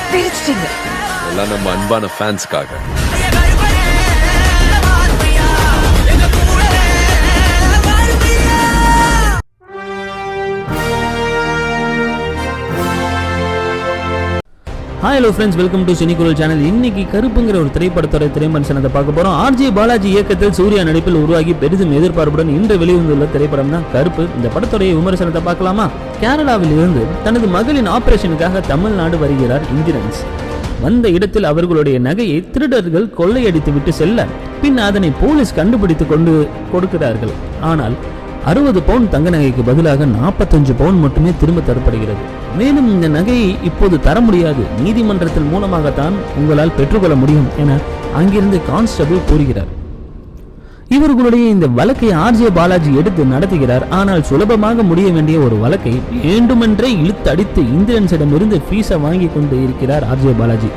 எல்லாம் நம்ம அன்பான ஃபேன்ஸ்க்காக. Hi hello friends, welcome to Cinikural channel. இன்னைக்கு கருப்புங்கிற ஒரு திரைப்படத்தோட திரைமனுஷனத்தை பார்க்க போறோம். ஆர்ஜே பாலாஜி இயக்கத்தில் சூர்யா நடிப்பில் உருவாகி பெரிதும் எதிர்பார்ப்புடன் இன்று வெளிவந்துள்ள திரைப்படம் தான் கருப்பு. இந்த படத்துடைய விமர்சனத்தை பார்க்கலாமா? கேரளாவில் இருந்து தனது மகளின் ஆபரேஷனுக்காக தமிழ்நாடு வருகிறார் இந்திரன்ஸ். வந்த இடத்தில் அவர்களுடைய நகையை திருடர்கள் கொள்ளையடித்து விட்டு செல்ல பின் அதனை போலீஸ் கண்டுபிடித்து கொண்டு கொடுக்கிறார்கள். ஆனால் 60 பவுன் தங்க நகைக்கு பதிலாக 45 பவுன் மட்டுமே திரும்ப தரப்படுகிறது. மேலும் இந்த நகையை இப்போது தர முடியாது, நீதிமன்றத்தின் மூலமாகத்தான் உங்களால் பெற்றுக்கொள்ள முடியும் என அங்கிருந்து கான்ஸ்டபிள் கூறுகிறார். இவர்களுடைய இந்த வழக்கை ஆர்ஜே பாலாஜி எடுத்து நடத்துகிறார். ஆனால் சுலபமாக முடிய வேண்டிய ஒரு வழக்கை வேண்டுமென்றே இழுத்தடித்து இந்திரன்ஸிடமிருந்து ஃபீஸை வாங்கி கொண்டு இருக்கிறார் ஆர்ஜே பாலாஜி.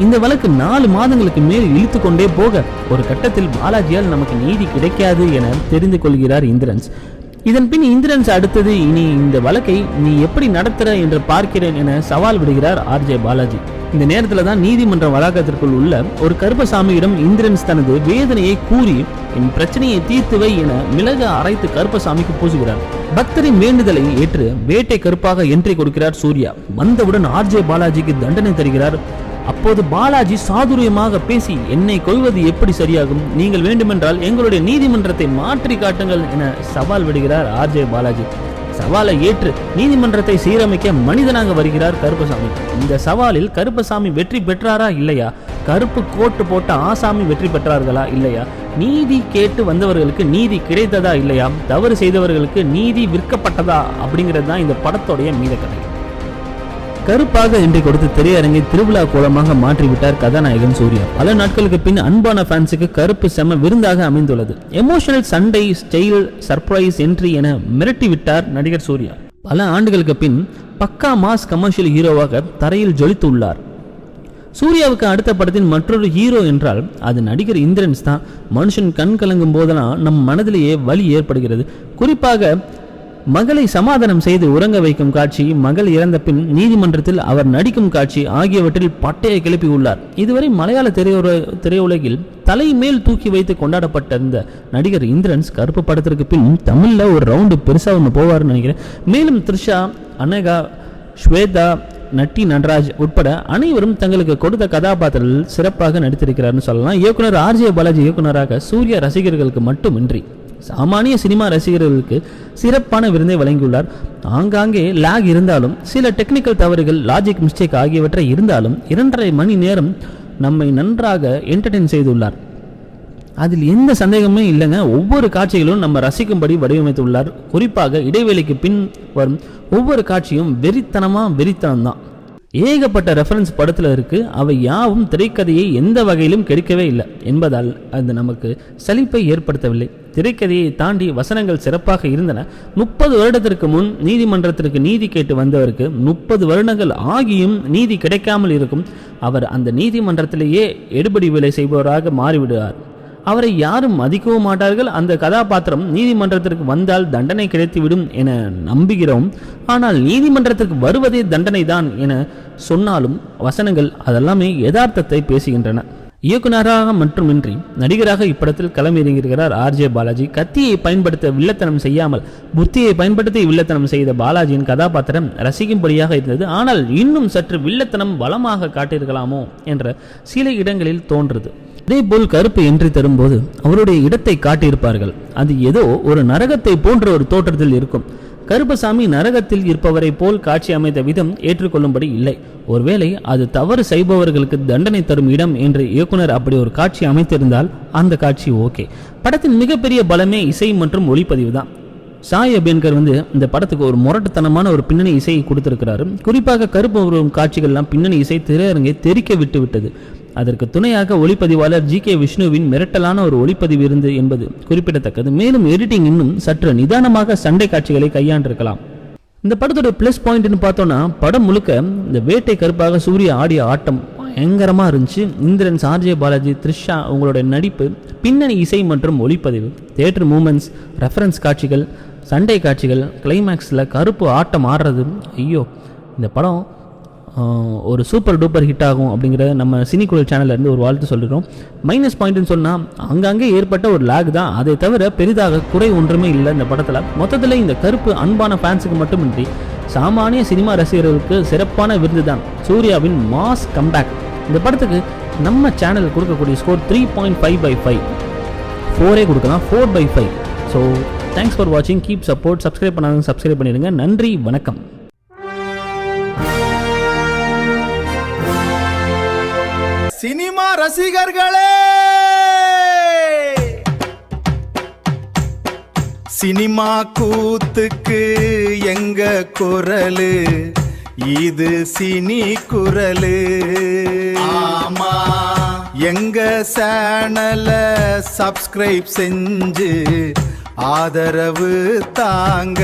இந்த வழக்கு 4 மாதங்களுக்கு மேல் இழுத்து கொண்டே போக ஒரு கட்டத்தில் பாலாஜியால் நமக்கு நீதி கிடைக்காது என தெரிந்து கொள்கிறார் இந்திரன்ஸ். இதன் பின் இந்திரன்ஸ் அடுத்தது இனி இந்த வழக்கை நீ எப்படி நடத்துற என்று பார்க்கிறேன் என சவால் விடுகிறார் ஆர்ஜே பாலாஜி. இந்த நேரத்தில் தான் நீதிமன்ற வளாகத்திற்குள் உள்ள ஒரு கருப்பசாமியிடம் இந்திரன்ஸ் தனது வேதனையை கூறி என் பிரச்சனையை தீர்த்துவை என மிளகு அரைத்து கருப்பசாமிக்கு பூசுகிறார். பக்தரின் வேண்டுதலை ஏற்று வேட்டை கருப்பாக என்ட்ரி கொடுக்கிறார் சூர்யா. வந்தவுடன் ஆர்ஜே பாலாஜிக்கு தண்டனை தருகிறார். அப்போது பாலாஜி சாதுரியமாக பேசி என்னை கொல்வது எப்படி சரியாகும், நீங்கள் வேண்டுமென்றால் எங்களுடைய நீதிமன்றத்தை மாற்றி காட்டுங்கள் என சவால் விடுகிறார் ஆர்ஜே பாலாஜி. சவாலை ஏற்று நீதிமன்றத்தை சீரமைக்க மனிதனாக வருகிறார் கருப்பசாமி. இந்த சவாலில் கருப்பசாமி வெற்றி பெற்றாரா இல்லையா, கருப்பு கோட்டு போட்ட ஆசாமி வெற்றி பெற்றார்களா இல்லையா, நீதி கேட்டு வந்தவர்களுக்கு நீதி கிடைத்ததா இல்லையா, தவறு செய்தவர்களுக்கு நீதி விற்கப்பட்டதா அப்படிங்கிறது தான் இந்த படத்தோடைய மீத கதை. கருப்பாக என்ட்ரி கொடுத்து திரையரங்கை திருவிழா கோலமாக மாற்றிவிட்டார் கதாநாயகன் சூர்யா. பல நாட்களுக்கு பின் அன்பான ஃபேன்ஸுக்கு கருப்பு செம விருந்தாக அமைந்துள்ளது. எமோஷனல் சண்டை, ஸ்டைல், சர்ப்ரைஸ் என்ட்ரி என மிரட்டிவிட்டார் நடிகர் சூர்யா. பல ஆண்டுகளுக்கு பின் பக்கா மாஸ் கமர்ஷியல் ஹீரோவாக தரையில் ஜொலித்துள்ளார். சூர்யாவுக்கு அடுத்த படத்தின் மற்றொரு ஹீரோ என்றால் அது நடிகர் இந்திரன்ஸ் தான். மனுஷன் கண் கலங்கும் போதெல்லாம் நம் மனதிலேயே வலி ஏற்படுகிறது. குறிப்பாக மகளை சமாதானம் செய்து உறங்க வைக்கும் காட்சி, மகள் இறந்த பின் நீதிமன்றத்தில் அவர் நடிக்கும் காட்சி ஆகியவற்றில் பட்டையை கிளப்பி உள்ளார். இதுவரை மலையாள திரையுலகில் தலை மேல் தூக்கி வைத்து கொண்டாடப்பட்டிருந்த நடிகர் இந்திரன்ஸ் கருப்பு படத்திற்கு பின் தமிழ்ல ஒரு ரவுண்டு பெருசா ஒன்று போவார்னு நினைக்கிறேன். மேலும் த்ரிஷா, அனகா, ஸ்வேதா, நட்டி நடராஜ் உட்பட அனைவரும் தங்களுக்கு கொடுத்த கதாபாத்திரத்தில் சிறப்பாக நடித்திருக்கிறார்னு சொல்லலாம். இயக்குனர் ஆர்ஜே பாலாஜி இயக்குனராக சூர்யா ரசிகர்களுக்கு மட்டுமின்றி சாமானிய சினிமா ரசிகர்களுக்கு சிறப்பான விருந்தை வழங்கியுள்ளார். ஆங்காங்கே லாக் இருந்தாலும், சில டெக்னிக்கல் தவறுகள், லாஜிக் மிஸ்டேக் ஆகியவற்றை இருந்தாலும் 2.5 மணி நேரம் நம்மை நன்றாக என்டர்டெயின் செய்துள்ளார். அதில் எந்த சந்தேகமே இல்லைங்க. ஒவ்வொரு காட்சிகளும் நம்ம ரசிக்கும்படி வடிவமைத்துள்ளார். குறிப்பாக இடைவேளைக்கு பின் வரும் ஒவ்வொரு காட்சியும் வெறித்தனம் தான். ஏகப்பட்ட ரெஃபரன்ஸ் படத்தில் இருக்கு. அவை யாவும் திரைக்கதையை எந்த வகையிலும் கெடுக்கவே இல்லை என்பதால் அது நமக்கு சலிப்பை ஏற்படுத்தவில்லை. திரைக்கதையை தாண்டி வசனங்கள் சிறப்பாக இருந்தன. 30 வருடத்திற்கு முன் நீதிமன்றத்திற்கு நீதி கேட்டு வந்தவருக்கு 30 வருடங்கள் ஆகியும் நீதி கிடைக்காமல் இருக்கும். அவர் அந்த நீதிமன்றத்திலேயே எடுபடி வேலை செய்பவராக மாறிவிடுவார். அவரை யாரும் மதிக்கவும் மாட்டார்கள். அந்த கதாபாத்திரம் நீதிமன்றத்திற்கு வந்தால் தண்டனை கிடைத்துவிடும் என நம்புகிறோம். ஆனால் நீதிமன்றத்திற்கு வருவதே தண்டனை தான் என சொன்னாலும் வசனங்கள் அதெல்லாமே யதார்த்தத்தை பேசுகின்றன. இயக்குனராக மட்டுமின்றி நடிகராக இப்படத்தில் களமிறங்கியிருக்கிறார் ஆர்ஜே பாலாஜி. கத்தியை பயன்படுத்த வில்லத்தனம் செய்யாமல் புத்தியை பயன்படுத்தி வில்லத்தனம் செய்த பாலாஜியின் கதாபாத்திரம் ரசிக்கும்படியாக இருந்தது. ஆனால் இன்னும் சற்று வில்லத்தனம் பலமாக காட்டியிருக்கலாமோ என்ற சில இடங்களில் தோன்றுது. அதேபோல் கருப்பு என்ட்ரி தரும்போது அவருடைய இடத்தை காட்டியிருப்பார்கள். அது ஏதோ ஒரு நரகத்தை போன்ற ஒரு தோற்றத்தில் இருக்கும். கருப்பசாமி நரகத்தில் இருப்பவரை போல் காட்சி அமைத்த விதம் ஏற்றுக்கொள்ளும்படி இல்லை. ஒருவேளை அது தவறு செய்பவர்களுக்கு தண்டனை தரும் இடம் என்று இயக்குனர் அப்படி ஒரு காட்சி அமைத்திருந்தால் அந்த காட்சி ஓகே. படத்தின் மிகப்பெரிய பலமே இசை மற்றும் ஒளிப்பதிவு தான். சாய் அபியன்கர் இந்த படத்துக்கு ஒரு முரட்டுத்தனமான ஒரு பின்னணி இசையை கொடுத்திருக்கிறாரு. குறிப்பாக கருப்பு வரும் காட்சிகள்லாம் பின்னணி இசை திரையரங்கை தெறிக்க விட்டு விட்டது. அதற்கு துணையாக ஒளிப்பதிவாளர் GK விஷ்ணுவின் மிரட்டலான ஒரு ஒளிப்பதிவு இருந்து என்பது குறிப்பிடத்தக்கது. மேலும் எடிட்டிங் இன்னும் சற்று நிதானமாக சண்டை காட்சிகளை கையாண்டிருக்கலாம். இந்த படத்தோட பிளஸ் பாயிண்ட்னு பார்த்தோம்னா படம் முழுக்க இந்த வேட்டை கருப்பாக சூர்யா ஆடிய ஆட்டம் பயங்கரமா இருந்துச்சு. இந்திரன்ஸ், ஆர்ஜே பாலாஜி, த்ரிஷா உங்களுடைய நடிப்பு, பின்னணி இசை மற்றும் ஒளிப்பதிவு, தியேட்டர் மூமெண்ட்ஸ், ரெஃபரன்ஸ் காட்சிகள், சண்டை காட்சிகள், கிளைமேக்ஸில் கருப்பு ஆட்டம் ஆடுறது, ஐயோ இந்த படம் ஒரு சூப்பர் டூப்பர் ஹிட் ஆகும் அப்படிங்கிற நம்ம சினிக்குழல் சேனல்லேருந்து ஒரு வாழ்த்து சொல்லிடுறோம். மைனஸ் பாயிண்ட்னு சொன்னால் அங்கங்கே ஏற்பட்ட ஒரு லேக் தான், அதை தவிர பெரிதாக குறை ஒன்றுமே இல்லை இந்த படத்தில். மொத்தத்தில் இந்த கருப்பு அன்பான ஃபேன்ஸுக்கு மட்டுமின்றி சாமானிய சினிமா ரசிகர்களுக்கு சிறப்பான விருது தான் சூர்யாவின் மாஸ் கம்பேக். இந்த படத்துக்கு நம்ம சேனல் கொடுக்கக்கூடிய ஸ்கோர் 3.5/5, 4 கொடுக்கலாம், 4/5. ஸோ தேங்க்ஸ் ஃபார் வாட்சிங், கீப் சப்போர்ட். சப்ஸ்கிரைப் பண்ணாங்க சப்ஸ்கிரைப் பண்ணிடுங்க. நன்றி, வணக்கம். சினிமா ரசிகர்களே, சினிமா கூத்துக்கு எங்க குரலு, இது சினி குரலு. ஆமா, எங்க சேனல சப்ஸ்கிரைப் செஞ்சு ஆதரவு தாங்க.